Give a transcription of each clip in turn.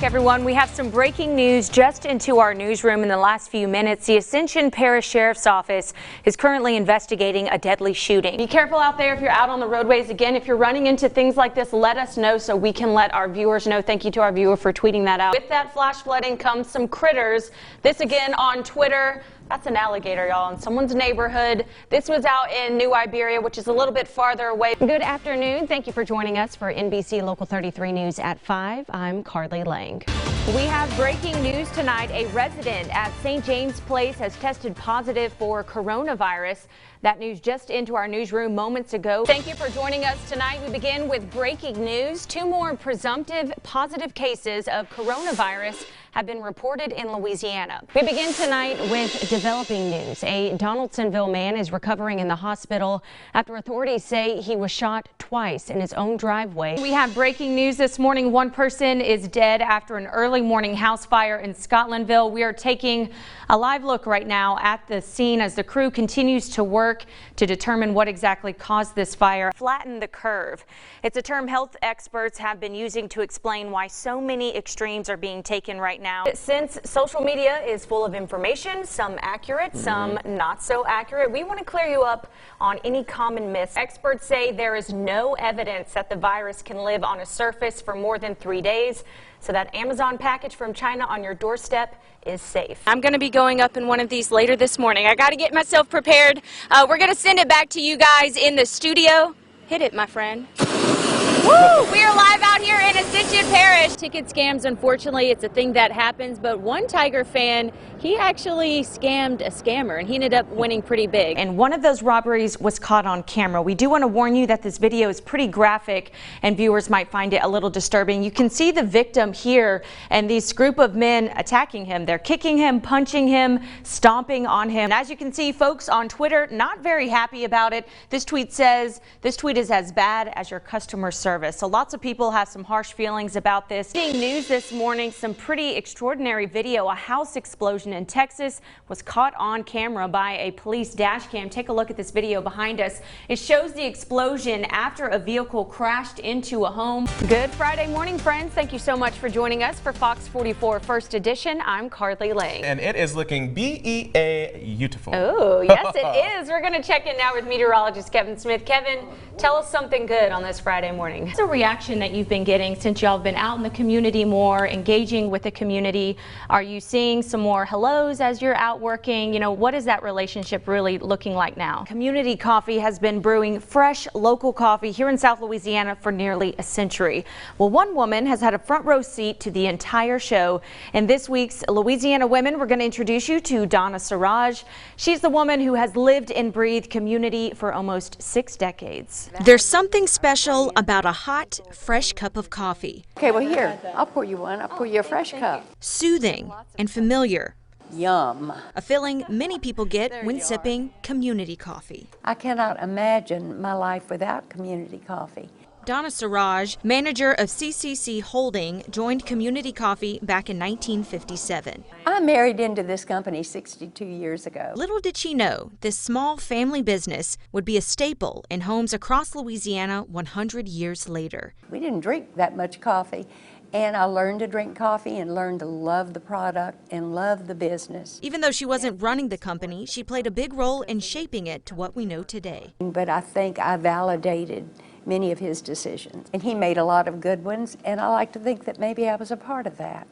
everyone. We have some breaking news just into our newsroom in the last few minutes. The Ascension Parish Sheriff's Office is currently investigating a deadly shooting. Be careful out there if you're out on the roadways. Again, if you're running into things like this, let us know so we can let our viewers know. Thank you to our viewer for tweeting that out. With that flash flooding comes some critters. This again on Twitter. That's an alligator, y'all, in someone's neighborhood. This was out in New Iberia, which is a little bit farther away. Good afternoon. Thank you for joining us for NBC Local 33 News at 5. I'm Carly Laing. We have breaking news tonight. A resident at St. James Place has tested positive for coronavirus. That news just into our newsroom moments ago. Thank you for joining us tonight. We begin with breaking news. 2 more presumptive positive cases of coronavirus have been reported in Louisiana. We begin tonight with developing news. A Donaldsonville man is recovering in the hospital after authorities say he was shot twice in his own driveway. We have breaking news this morning. 1 person is dead after an early morning house fire in Scotlandville. We are taking a live look right now at the scene as the crew continues to work to determine what exactly caused this fire. Flatten the curve. It's a term health experts have been using to explain why so many extremes are being taken right now. Since social media is full of information, some accurate, some not so accurate, we want to clear you up on any common myths. Experts say there is no evidence that the virus can live on a surface for more than 3 days. So that Amazon package from China on your doorstep is safe. I'm going to be going up in one of these later this morning. I got to get myself prepared. We're going to send it back to you guys in the studio. Hit it, my friend. Woo! We are live out here in Ascension Parish. Ticket scams, unfortunately, it's a thing that happens, but one Tiger fan, he actually scammed a scammer and he ended up winning pretty big. And one of those robberies was caught on camera. We do want to warn you that this video is pretty graphic and viewers might find it a little disturbing. You can see the victim here and this group of men attacking him. They're kicking him, punching him, stomping on him. And as you can see, folks on Twitter not very happy about it. This tweet says, "This tweet is as bad as your customer service." So lots of people have some harsh feelings about this. Seeing news this morning, some pretty extraordinary video. A house explosion in Texas was caught on camera by a police dash cam. Take a look at this video behind us. It shows the explosion after a vehicle crashed into a home. Good Friday morning, friends. Thank you so much for joining us for Fox 44 First Edition. I'm Carly Laing. And it is looking beautiful. Oh, yes, it is. We're going to check in now with meteorologist Kevin Smith. Kevin, tell us something good on this Friday morning. What's the reaction that you've been getting since y'all have been out in the community more, engaging with the community? Are you seeing some more hellos as you're out working? You know, what is that relationship really looking like now? Community Coffee has been brewing fresh local coffee here in South Louisiana for nearly a century. Well, one woman has had a front row seat to the entire show. In this week's Louisiana Women, we're going to introduce you to Donna Siraj. She's the woman who has lived and breathed community for almost 6 decades. There's something special about a hot, fresh cup of coffee. Okay, well here, I'll pour you one. I'll pour you a fresh cup. Soothing and familiar. Yum. A feeling many people get when sipping community coffee. I cannot imagine my life without community coffee. Donna Siraj, manager of CCC Holding, joined Community Coffee back in 1957. I married into this company 62 years ago. Little did she know this small family business would be a staple in homes across Louisiana 100 years later. We didn't drink that much coffee, and I learned to drink coffee and learned to love the product and love the business. Even though she wasn't running the company, she played a big role in shaping it to what we know today. But I think I validated many of his decisions, and he made a lot of good ones, and I like to think that maybe I was a part of that.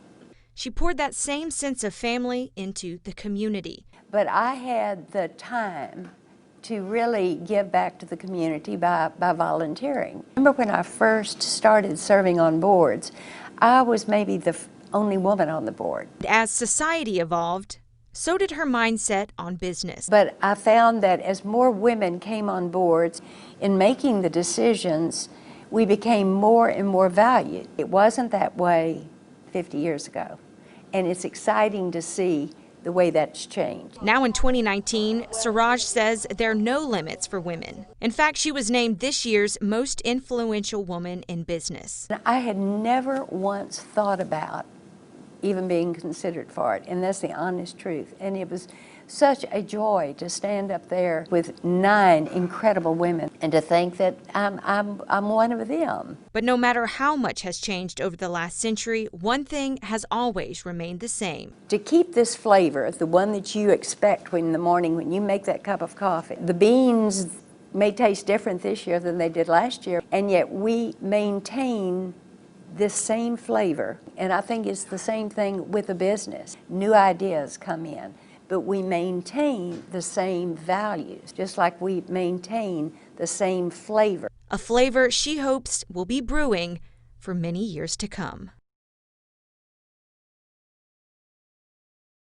She poured that same sense of family into the community. But I had the time to really give back to the community by volunteering. Remember when I first started serving on boards, I was maybe the only woman on the board. As society evolved, so did her mindset on business. But I found that as more women came on boards, in making the decisions, we became more and more valued. It wasn't that way 50 years ago, and it's exciting to see the way that's changed. Now in 2019, Siraj says there are no limits for women. In fact, she was named this year's most influential woman in business. I had never once thought about even being considered for it, and that's the honest truth. And it was such a joy to stand up there with 9 incredible women and to think that I'm one of them. But no matter how much has changed over the last century, one thing has always remained the same. To keep this flavor, the one that you expect in the morning when you make that cup of coffee, the beans may taste different this year than they did last year, and yet we maintain this same flavor. And I think it's the same thing with a business. New ideas come in, but we maintain the same values, just like we maintain the same flavor. A flavor she hopes will be brewing for many years to come.